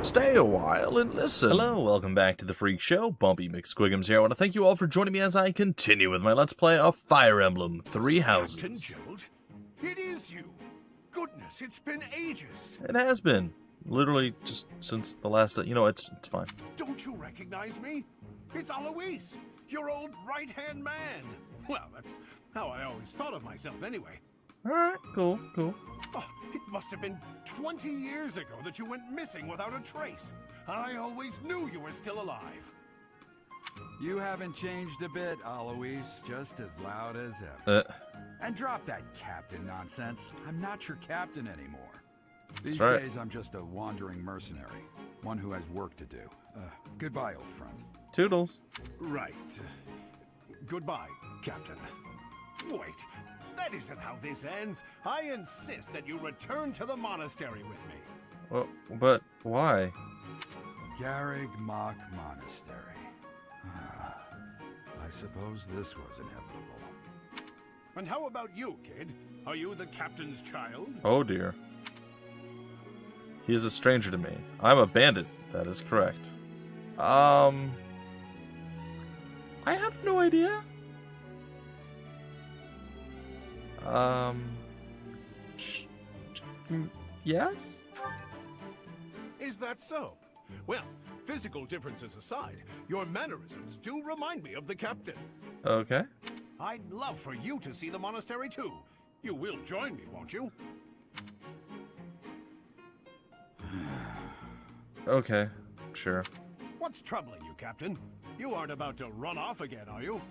Stay a while and listen. Hello, welcome back to the Freak Show. Bumpy McSquigums here. I want to thank you all for joining me as I continue with my Let's Play of Fire Emblem 3 Houses. Captain Gerald, it is you. Goodness, it's been ages. It has been. Literally just since the last... it's fine. Don't you recognize me? It's Alois, your old right-hand man. Well, that's how I always thought of myself anyway. Alright, cool. Oh, it must have been 20 years ago that you went missing without a trace. I always knew you were still alive. You haven't changed a bit, Alois. Just as loud as ever. And drop that captain nonsense. I'm not your captain anymore. These days, I'm just a wandering mercenary. One who has work to do. Goodbye, old friend. Toodles. Right. Goodbye, Captain. Wait. That isn't how this ends. I insist that you return to the monastery with me. Well, but why? Garreg Mach Monastery. I suppose this was inevitable. And how about you, kid? Are you the captain's child? Oh dear. He is a stranger to me. I'm a bandit. That is correct. I have no idea. Yes? Is that so? Well, physical differences aside, your mannerisms do remind me of the captain. Okay. I'd love for you to see the monastery too. You will join me, won't you? Okay, sure. What's troubling you, Captain? You aren't about to run off again, are you?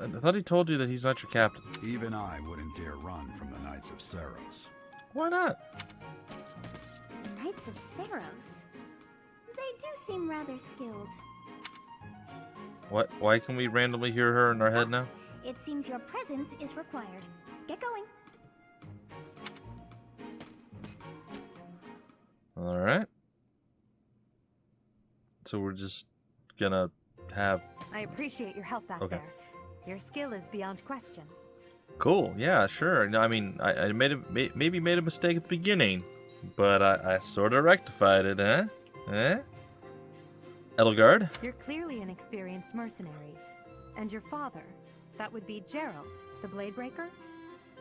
I thought he told you that he's not your captain. Even I wouldn't dare run from the Knights of Seiros. Why not? The Knights of Seiros? They do seem rather skilled. What? Why can we randomly hear her in our head now? It seems your presence is required. Get going. Alright. So we're just gonna have... I appreciate your help back there. Your skill is beyond question. Cool. Yeah, sure. No, I mean, I maybe made a mistake at the beginning, but I sort of rectified it, eh? Edelgard? You're clearly an experienced mercenary. And your father, that would be Gerald, the Bladebreaker?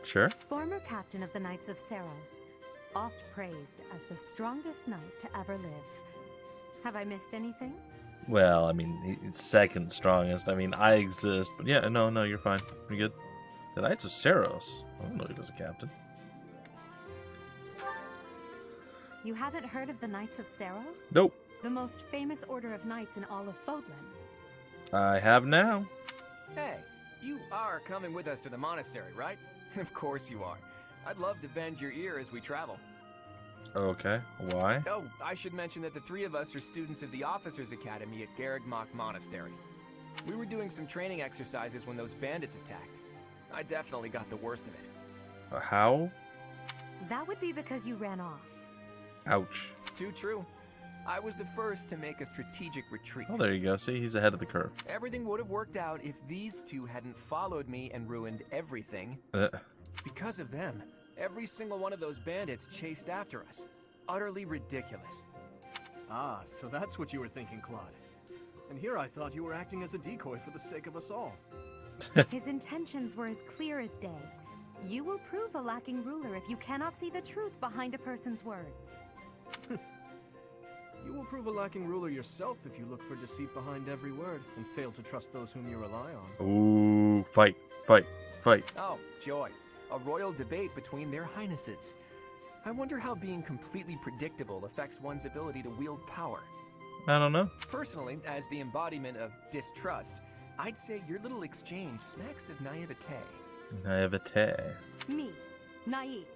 Sure. Former captain of the Knights of Seiros, oft praised as the strongest knight to ever live. Have I missed anything? Well, I mean, he's second strongest. I mean, I exist, but yeah, no, you're fine. You're good. The Knights of Seiros. I don't know he was a captain. You haven't heard of the Knights of Seiros? Nope. The most famous order of knights in all of Fodlan. I have now. Hey, you are coming with us to the monastery, right? Of course you are. I'd love to bend your ear as we travel. Okay, why? Oh, I should mention that the three of us are students of the Officers' Academy at Garreg Mach Monastery. We were doing some training exercises when those bandits attacked. I definitely got the worst of it. How? That would be because you ran off. Ouch. Too true. I was the first to make a strategic retreat. Oh, there you go. See, he's ahead of the curve. Everything would have worked out if these two hadn't followed me and ruined everything. Because of them, every single one of those bandits chased after us. Utterly ridiculous. Ah, so that's what you were thinking, Claude. And here I thought you were acting as a decoy for the sake of us all. His intentions were as clear as day. You will prove a lacking ruler if you cannot see the truth behind a person's words. You will prove a lacking ruler yourself if you look for deceit behind every word and fail to trust those whom you rely on. Ooh, fight. Oh, joy. A royal debate between their highnesses. I wonder how being completely predictable affects one's ability to wield power. I don't know. Personally, as the embodiment of distrust, I'd say your little exchange smacks of naivete. Naivete. Me, naive.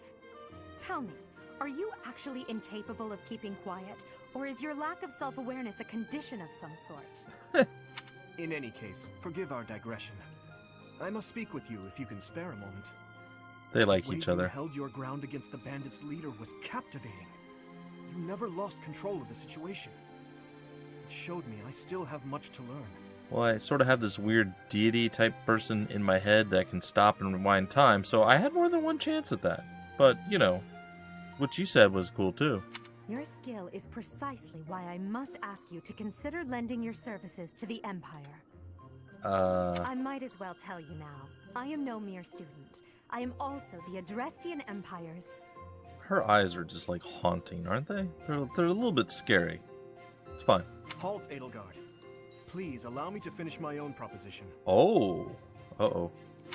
Tell me, are you actually incapable of keeping quiet, or is your lack of self-awareness a condition of some sort? In any case, forgive our digression. I must speak with you if you can spare a moment. They like The way each other. You held your ground against the bandits' leader was captivating. You never lost control of the situation. It showed me I still have much to learn. Well, I sort of have this weird deity-type person in my head that can stop and rewind time, so I had more than one chance at that. But, what you said was cool, too. Your skill is precisely why I must ask you to consider lending your services to the Empire. I might as well tell you now. I am no mere student. I am also the Adrestian Empire's... Her eyes are just like haunting, aren't they? They're a little bit scary. It's fine. Halt, Edelgard. Please allow me to finish my own proposition. Oh. Uh-oh.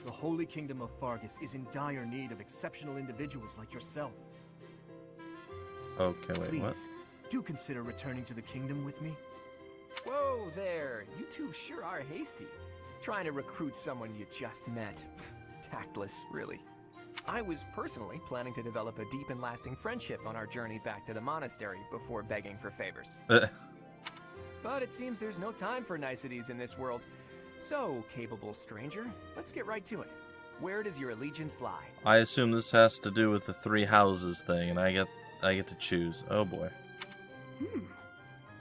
The Holy Kingdom of Fargus is in dire need of exceptional individuals like yourself. Okay, wait, Please, what? do consider returning to the kingdom with me. Whoa there, you two sure are hasty. Trying to recruit someone you just met. Tactless, really. I was personally planning to develop a deep and lasting friendship on our journey back to the monastery before begging for favors. But it seems there's no time for niceties in this world. So, capable stranger, let's get right to it. Where does your allegiance lie? I assume this has to do with the 3 houses thing, and I get to choose. Oh boy.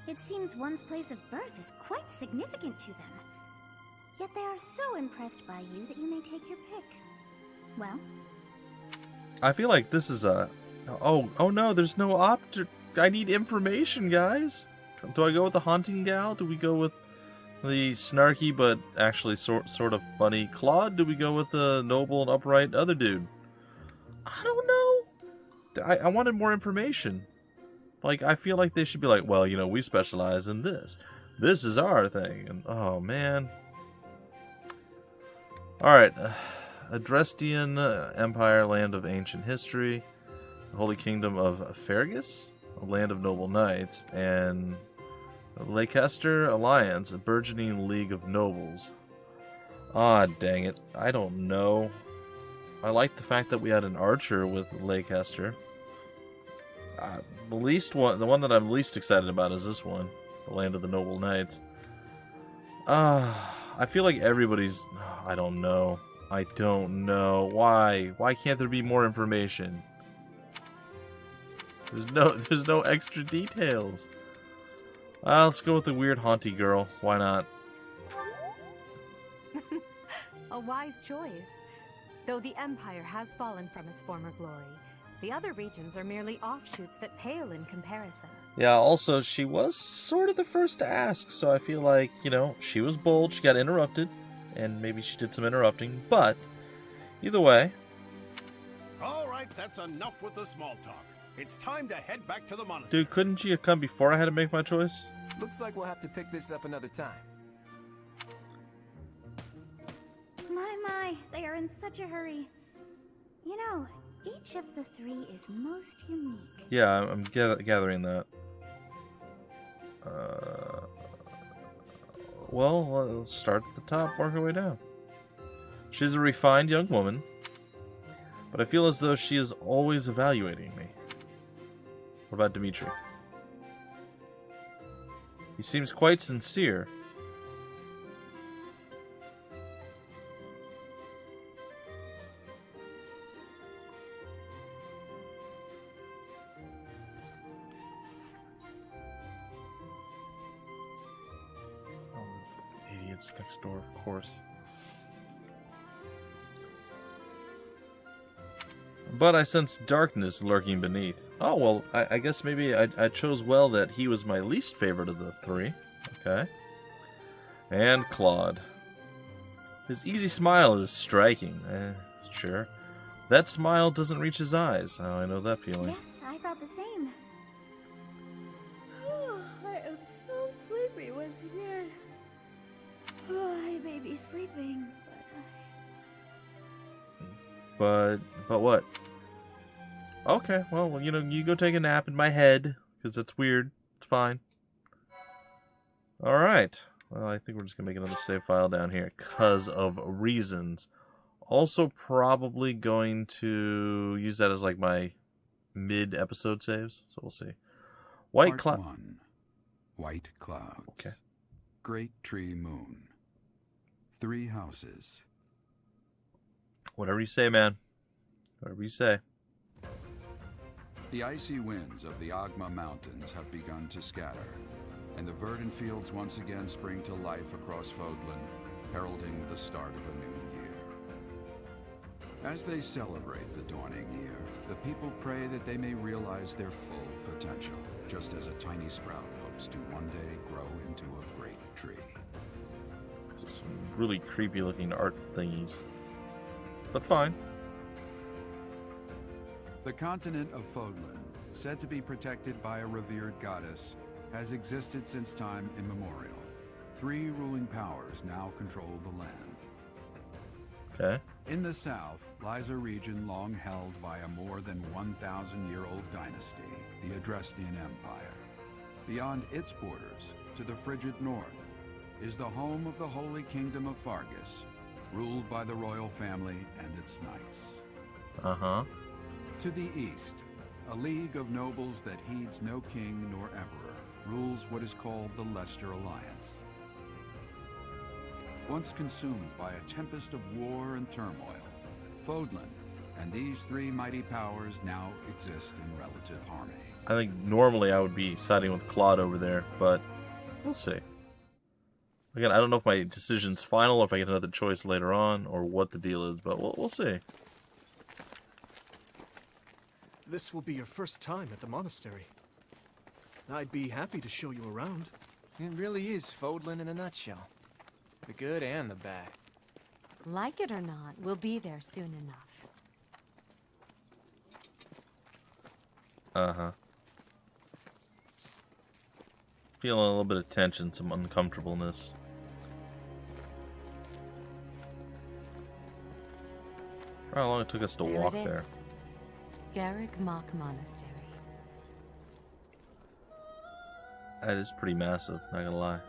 It seems one's place of birth is quite significant to them. Yet they are so impressed by you that you may take your pick. Well? I feel like this is a... Oh no, there's no I need information, guys. Do I go with the haunting gal? Do we go with the snarky but actually sort of funny Claude? Do we go with the noble and upright other dude? I don't know. I wanted more information. Like, I feel like they should be like, well, you know, we specialize in this. This is our thing. And oh man. Alright. Adrestian Empire, land of ancient history. The Holy Kingdom of Fergus, a land of noble knights, and Leicester Alliance, a burgeoning league of nobles. Ah, dang it. I don't know. I like the fact that we had an archer with Leicester. The one that I'm least excited about is this one, the land of the noble knights. I feel like everybody's... I don't know. I don't know. Why? Why can't there be more information? There's no extra details. Let's go with the weird haunty girl. Why not? A wise choice. Though the Empire has fallen from its former glory, the other regions are merely offshoots that pale in comparison. Yeah, also, she was sort of the first to ask, so I feel like, you know, she was bold, she got interrupted, and maybe she did some interrupting, but either way... Alright, that's enough with the small talk. It's time to head back to the monastery. Dude, couldn't you have come before I had to make my choice? Looks like we'll have to pick this up another time. My, they are in such a hurry. You know, each of the 3 is most unique. Yeah, I'm gathering that. Well, let's start at the top, work our way down. She's a refined young woman, but I feel as though she is always evaluating me. What about Dimitri? He seems quite sincere. Idiots next door, of course. But I sense darkness lurking beneath. Oh, well, I guess maybe I chose well that he was my least favorite of the 3. Okay. And Claude. His easy smile is striking. Sure. That smile doesn't reach his eyes. Oh, I know that feeling. Yes, I thought the same. I am so sleepy once again. I may be sleeping, but what? Okay, well, you know, you go take a nap in my head, because it's weird. It's fine. Alright. Well, I think we're just going to make another save file down here, because of reasons. Also, probably going to use that as, like, my mid-episode saves, so we'll see. White Cloud. 1. White Clouds. Okay. Great Tree Moon. 3 houses. Whatever you say, man. Whatever you say. The icy winds of the Agma Mountains have begun to scatter, and the verdant fields once again spring to life across Fodlan, heralding the start of a new year. As they celebrate the dawning year, the people pray that they may realize their full potential, just as a tiny sprout hopes to one day grow into a great tree. So some really creepy looking art thingies. But fine. The continent of Fodlan, said to be protected by a revered goddess, has existed since time immemorial. 3 ruling powers now control the land. Okay. In the south lies a region long held by a more than 1,000-year-old dynasty, the Adrestian Empire. Beyond its borders, to the frigid north, is the home of the Holy Kingdom of Fargus, ruled by the royal family and its knights. Uh-huh. To the east, a league of nobles that heeds no king nor emperor rules what is called the Leicester Alliance. Once consumed by a tempest of war and turmoil, Fodlan and these 3 mighty powers now exist in relative harmony. I think normally I would be siding with Claude over there, but we'll see. Again, I don't know if my decision's final, or if I get another choice later on, or what the deal is, but we'll see. This will be your first time at the monastery. I'd be happy to show you around. It really is Fodlan in a nutshell. The good and the bad. Like it or not, we'll be there soon enough. Uh-huh. Feeling a little bit of tension, some uncomfortableness. How long it took us to walk there. Garrick Mock Monastery. That is pretty massive, not gonna lie.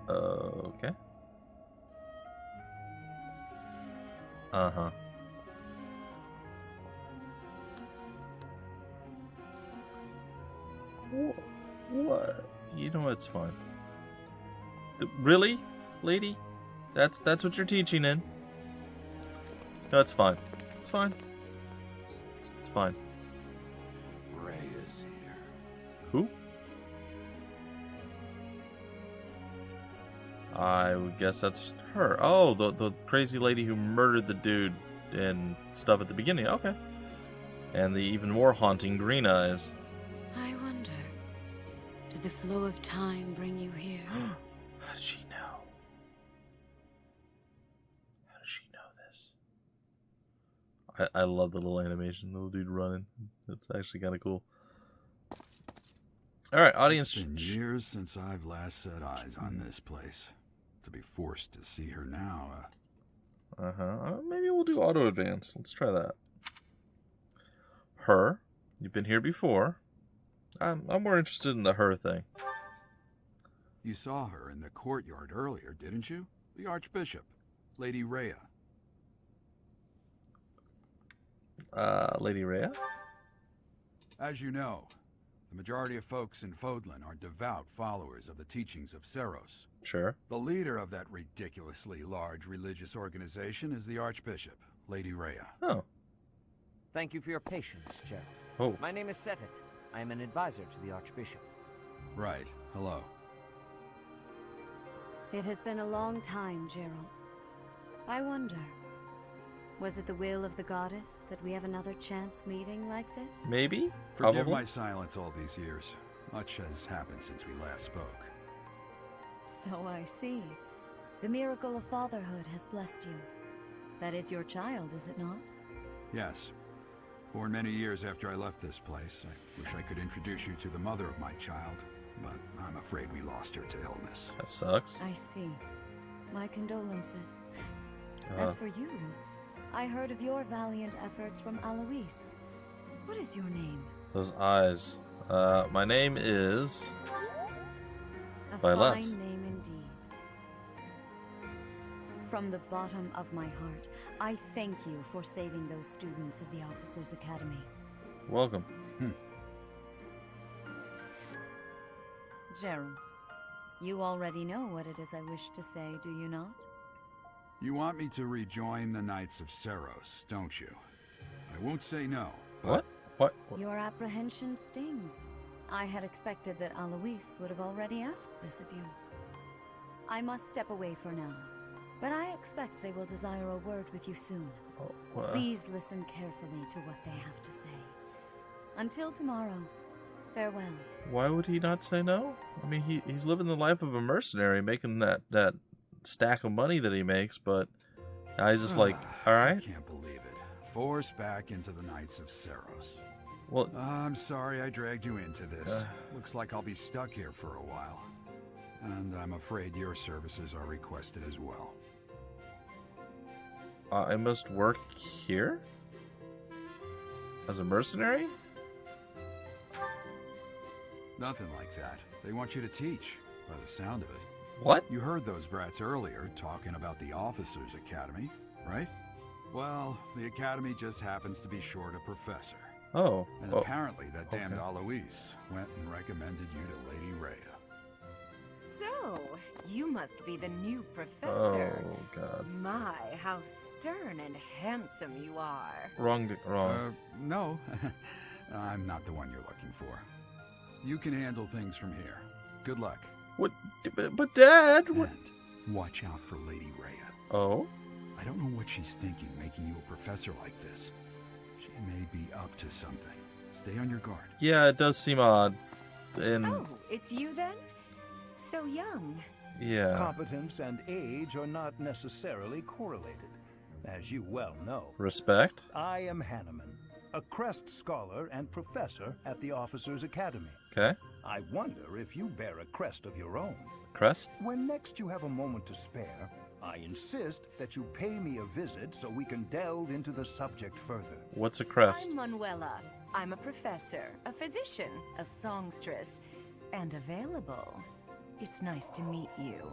Okay. Uh-huh. What? You know it's fine. Really, lady? That's what you're teaching in? No, it's fine. It's fine. It's fine. Ray is here. Who? I would guess that's her. Oh, the crazy lady who murdered the dude and stuff at the beginning. Okay. And the even more haunting green eyes. I wonder, did the flow of time bring you here? How does she know? How does she know this? I love the little animation, the little dude running. That's actually kind of cool. All right, audience. It's been years since I've last set eyes on this place. To be forced to see her now, maybe we'll do auto advance. Let's try that. Her. You've been here before. I'm more interested in the her thing. You saw her in the courtyard earlier, didn't you? The Archbishop, Lady Rhea. Lady Rhea? As you know, the majority of folks in Fodlan are devout followers of the teachings of Seros. Sure. The leader of that ridiculously large religious organization is the Archbishop, Lady Rhea. Oh. Thank you for your patience, Gerald. Oh. My name is Seteth. I am an advisor to the Archbishop. Right. Hello. It has been a long time, Gerald. I wonder, was it the will of the goddess that we have another chance meeting like this? Maybe? Forgive Probably. my silence all these years. Much has happened since we last spoke. So I see. The miracle of fatherhood has blessed you. That is your child, is it not? Yes. Born many years after I left this place, I wish I could introduce you to the mother of my child, but I'm afraid we lost her to illness. That sucks. I see. My condolences. As for you, I heard of your valiant efforts from Alois. What is your name? Those eyes. My name is... A Violet. fine name indeed. From the bottom of my heart, I thank you for saving those students of the Officers' Academy. Welcome. Gerald, you already know what it is I wish to say, do you not? You want me to rejoin the Knights of Seros, don't you? I won't say no. But What? What? Your apprehension stings. I had expected that Alois would have already asked this of you. I must step away for now, but I expect they will desire a word with you soon. Please listen carefully to what they have to say. Until tomorrow, farewell. Why would he not say no? I mean, he's living the life of a mercenary, making that stack of money that he makes, but now he's just like, all right. I can't believe it. Forced back into the Knights of Seros. Well, I'm sorry I dragged you into this. Looks like I'll be stuck here for a while. And I'm afraid your services are requested as well. I must work here? As a mercenary? Nothing like that. They want you to teach, by the sound of it. What? You heard those brats earlier talking about the Officers' Academy, right? Well, the Academy just happens to be short a professor. Oh. And apparently that damned Alois went and recommended you to Lady Rhea. So, you must be the new professor. Oh, God. My, how stern and handsome you are. Wrong. No. I'm not the one you're looking for. You can handle things from here. Good luck. What? But Dad... What? And watch out for Lady Rhea. Oh? I don't know what she's thinking making you a professor like this. She may be up to something. Stay on your guard. Yeah, it does seem odd. And... Oh, it's you then? So young. Yeah. Competence and age are not necessarily correlated, as you well know. Respect? I am Hanneman, a Crest scholar and professor at the Officers' Academy. Okay. I wonder if you bear a crest of your own. Crest? When next you have a moment to spare, I insist that you pay me a visit so we can delve into the subject further. What's a crest? I'm Manuela. I'm a professor, a physician, a songstress, and available. It's nice to meet you.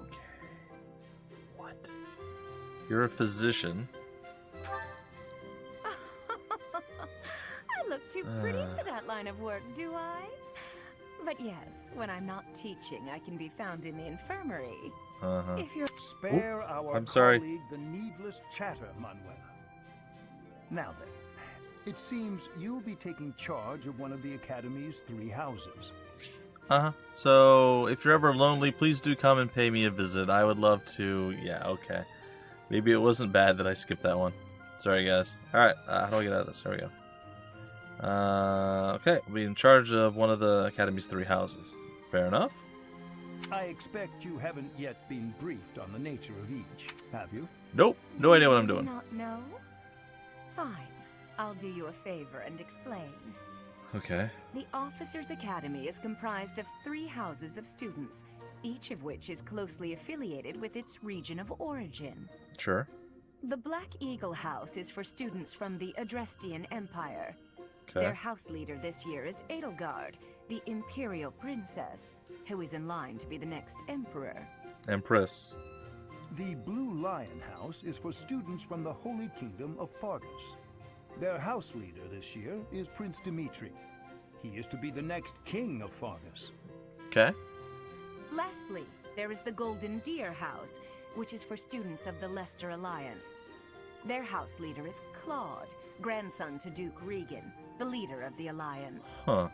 What? You're a physician. I look too pretty for that line of work, do I? But yes, when I'm not teaching, I can be found in the infirmary. If you're... Spare our sorry. colleague the needless chatter, Manuela. Now then, it seems you'll be taking charge of one of the Academy's 3 houses. So, if you're ever lonely, please do come and pay me a visit. I would love to... Yeah, okay. Maybe it wasn't bad that I skipped that one. Sorry, guys. Alright, how do I get out of this? There we go. Okay, we'll be in charge of one of the Academy's 3 houses. Fair enough. I expect you haven't yet been briefed on the nature of each, have you? Nope, no idea what I'm doing. Not know? Fine. I'll do you a favor and explain. Okay. The Officers' Academy is comprised of 3 houses of students, each of which is closely affiliated with its region of origin. Sure. The Black Eagle House is for students from the Adrestian Empire. Okay. Their house leader this year is Edelgard, the Imperial Princess, who is in line to be the next Emperor. Empress. The Blue Lion House is for students from the Holy Kingdom of Fargus. Their house leader this year is Prince Dimitri. He is to be the next king of Fargus. Okay. Lastly, there is the Golden Deer House, which is for students of the Leicester Alliance. Their house leader is Claude, grandson to Duke Regan, the leader of the Alliance. Huh.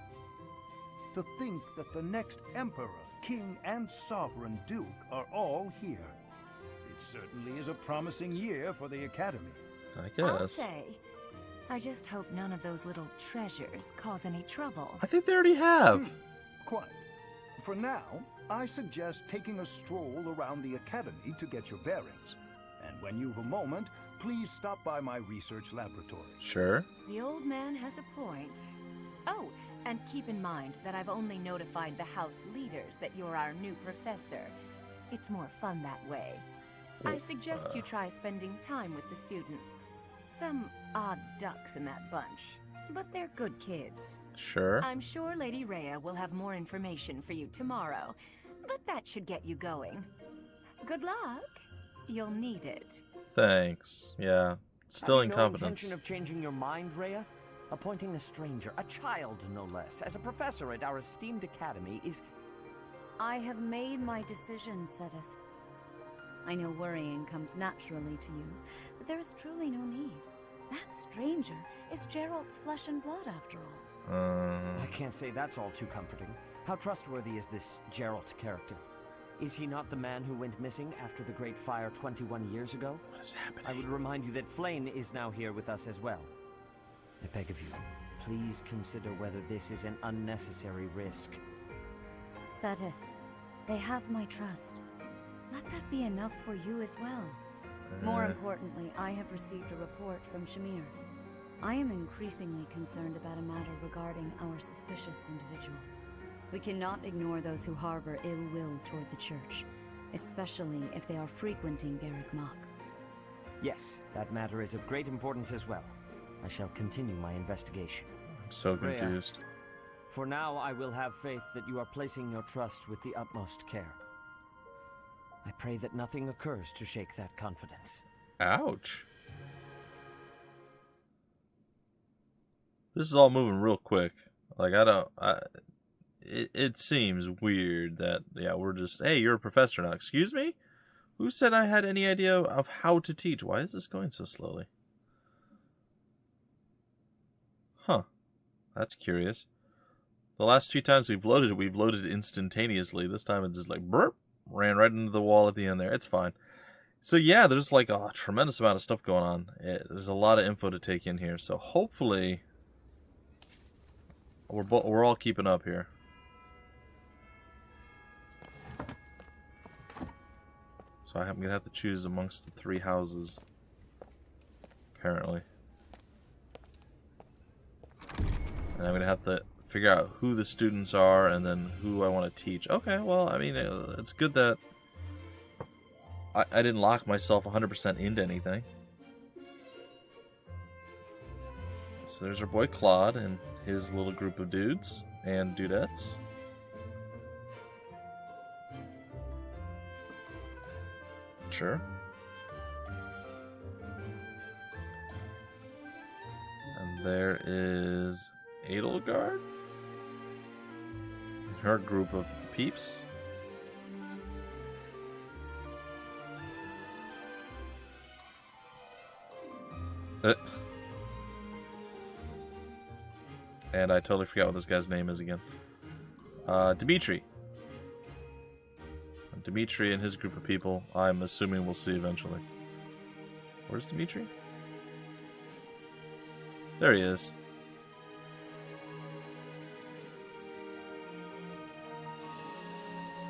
To think that the next Emperor, King, and Sovereign Duke are all here. It certainly is a promising year for the Academy. I guess. I'll say. I just hope none of those little treasures cause any trouble. I think they already have. Quite. For now, I suggest taking a stroll around the Academy to get your bearings. And when you've a moment, please stop by my research laboratory. Sure. The old man has a point. Oh, and keep in mind that I've only notified the house leaders that you're our new professor. It's more fun that way. I suggest you try spending time with the students. Some odd ducks in that bunch, but they're good kids. Sure. I'm sure Lady Rhea will have more information for you tomorrow, but that should get you going. Good luck. You'll need it. Thanks. Yeah. Still Have you incompetence. no intention of changing your mind, Rhea? Appointing a stranger, a child no less, as a professor at our esteemed academy is... I have made my decision, Sedith. I know worrying comes naturally to you, but there is truly no need. That stranger is Gerald's flesh and blood, after all. I can't say that's all too comforting. How trustworthy is this Geralt character? Is he not the man who went missing after the Great Fire 21 years ago? What is happening? I would remind you that Flame is now here with us as well. I beg of you, please consider whether this is an unnecessary risk. Seteth, they have my trust. Let that be enough for you as well. More importantly, I have received a report from Shamir. I am increasingly concerned about a matter regarding our suspicious individual. We cannot ignore those who harbor ill will toward the church, especially if they are frequenting Garrick Mach. Yes, that matter is of great importance as well. I shall continue my investigation. I'm so confused. Rhea, for now, I will have faith that you are placing your trust with the utmost care. I pray that nothing occurs to shake that confidence. Ouch. This is all moving real quick. Like, it seems weird that, yeah, we're just, hey, you're a professor now. Excuse me? Who said I had any idea of how to teach? Why is this going so slowly? Huh. That's curious. The last few times we've loaded instantaneously. This time it's just like, burp, ran right into the wall at the end there. It's fine. So yeah, there's like a tremendous amount of stuff going on. There's a lot of info to take in here. So hopefully we're all keeping up here. So I'm going to have to choose amongst the 3 houses, apparently. And I'm going to have to figure out who the students are and then who I want to teach. Okay, well, I mean, it's good that I didn't lock myself 100% into anything. So there's our boy Claude and his little group of dudes and dudettes. Sure. And there is Edelgard and her group of peeps. And I totally forgot what this guy's name is again. Dimitri. Dimitri and his group of people, I'm assuming we'll see eventually. Where's Dimitri? There he is.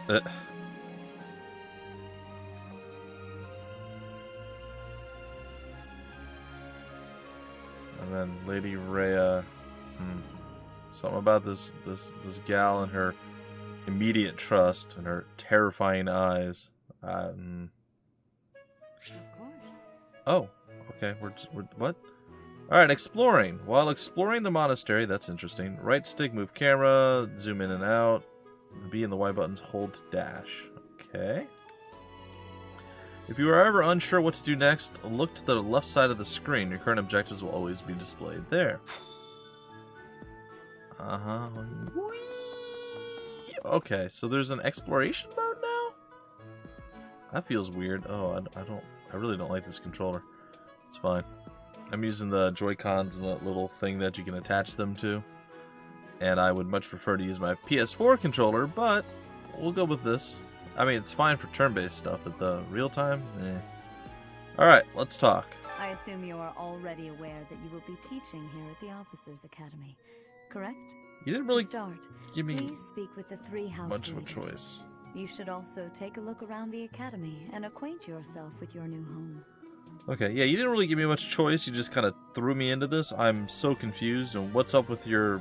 And then Lady Rhea. Something about this gal and her immediate trust and her terrifying eyes. Of course. Oh, okay. We're what? All right, exploring. While exploring the monastery, that's interesting. Right stick, move camera, zoom in and out. The B and the Y buttons hold to dash. Okay. If you are ever unsure what to do next, look to the left side of the screen. Your current objectives will always be displayed there. Okay, so there's an exploration mode now? That feels weird. Oh, I really don't like this controller. It's fine. I'm using the Joy-Cons and that little thing that you can attach them to. And I would much prefer to use my PS4 controller, but we'll go with this. I mean, it's fine for turn-based stuff, but the real-time, eh. Alright, let's talk. I assume you are already aware that you will be teaching here at the Officers Academy, correct? You didn't really give me please speak with the 3 house much leaders. of a choice. You should also take a look around the academy and acquaint yourself with your new home. Okay, yeah, you didn't really give me much choice. You just kind of threw me into this. I'm so confused. And what's up with your,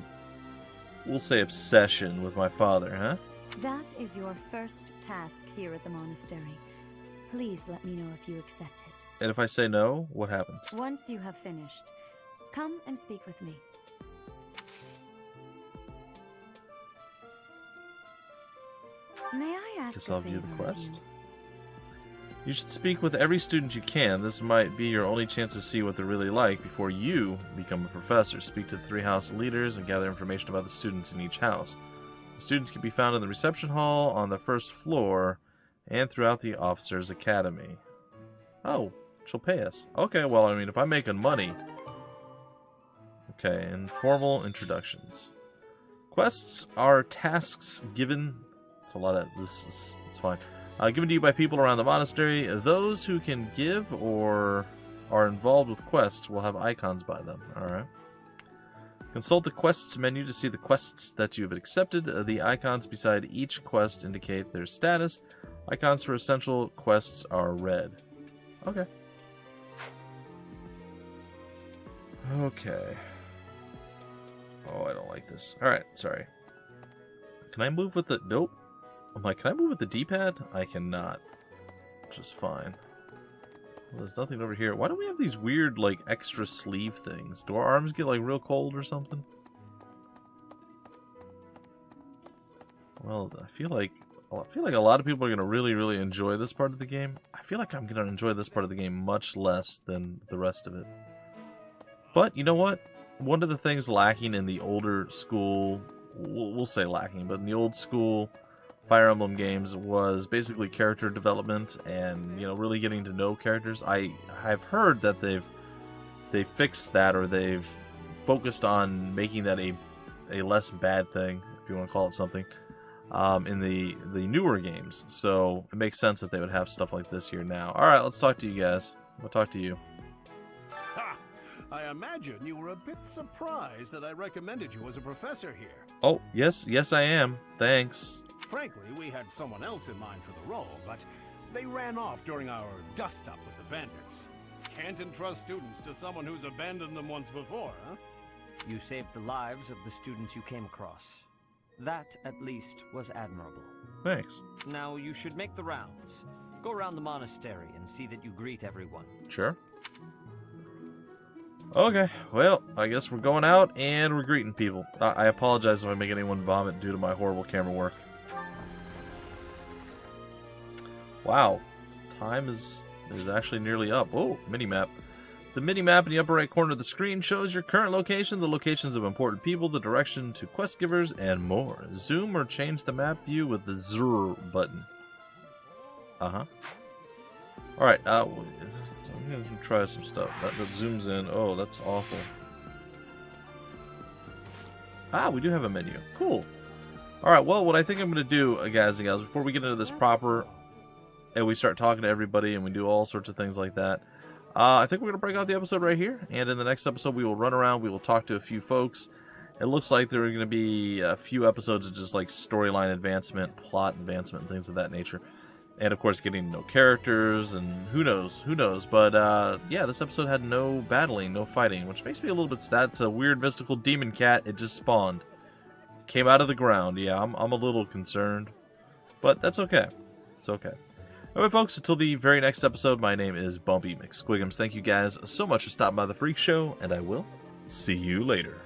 we'll say, obsession with my father, huh? That is your first task here at the monastery. Please let me know if you accept it. And if I say no, what happens? Once you have finished, come and speak with me. May I ask Guess I'll view the of quest. You should speak with every student you can. This might be your only chance to see what they're really like before you become a professor. Speak to the 3 house leaders and gather information about the students in each house. The students can be found in the reception hall, on the 1st floor, and throughout the Officers Academy. Oh, she'll pay us. Okay, well, I mean, if I'm making money, Okay, informal introductions. Quests are tasks given... It's a lot of... It's fine. Given to you by people around the monastery. Those who can give or are involved with quests will have icons by them. Alright. Consult the quests menu to see the quests that you have accepted. The icons beside each quest indicate their status. Icons for essential quests are red. Okay. Okay. Oh, I don't like this. Alright, sorry. Can I move with the... Nope. I'm like, can I move with the D-pad? I cannot. Which is fine. Well, there's nothing over here. Why don't we have these weird, like, extra sleeve things? Do our arms get, like, real cold or something? Well, I feel like a lot of people are going to really, really enjoy this part of the game. I feel like I'm going to enjoy this part of the game much less than the rest of it. But, you know what? One of the things lacking in the older school... We'll say lacking, but in the old school Fire Emblem games was basically character development and, you know, really getting to know characters. I've heard that they've fixed that, or they've focused on making that a less bad thing, if you want to call it something, in the newer games. So it makes sense that they would have stuff like this here now. All right, let's talk to you guys. We'll talk to you. Ha! I imagine you were a bit surprised that I recommended you as a professor here. Oh, yes, I am. Thanks. Frankly, we had someone else in mind for the role, but they ran off during our dust-up with the bandits. Can't entrust students to someone who's abandoned them once before, huh? You saved the lives of the students you came across. That, at least, was admirable. Thanks. Now you should make the rounds. Go around the monastery and see that you greet everyone. Sure. Okay, well, I guess we're going out and we're greeting people. I apologize if I make anyone vomit due to my horrible camera work. Wow, time is actually nearly up. Oh, mini-map. The mini-map in the upper right corner of the screen shows your current location, the locations of important people, the direction to quest givers, and more. Zoom or change the map view with the ZR button. Uh-huh. Alright, I'm going to try some stuff. That zooms in. Oh, that's awful. Ah, we do have a menu. Cool. Alright, well, what I think I'm going to do, guys and gals, before we get into this proper, and we start talking to everybody, and we do all sorts of things like that, I think we're going to break out the episode right here, and in the next episode we will run around, we will talk to a few folks. It looks like there are going to be a few episodes of just like storyline advancement, plot advancement, and things of that nature. And of course getting to know characters, and who knows, but yeah, this episode had no battling, no fighting, which makes me a little bit sad. It's a weird mystical demon cat, it just spawned. Came out of the ground, yeah, I'm a little concerned. But that's okay, it's okay. Alright folks, until the very next episode, my name is Bumpy McSquigums. Thank you guys so much for stopping by the Freak Show, and I will see you later.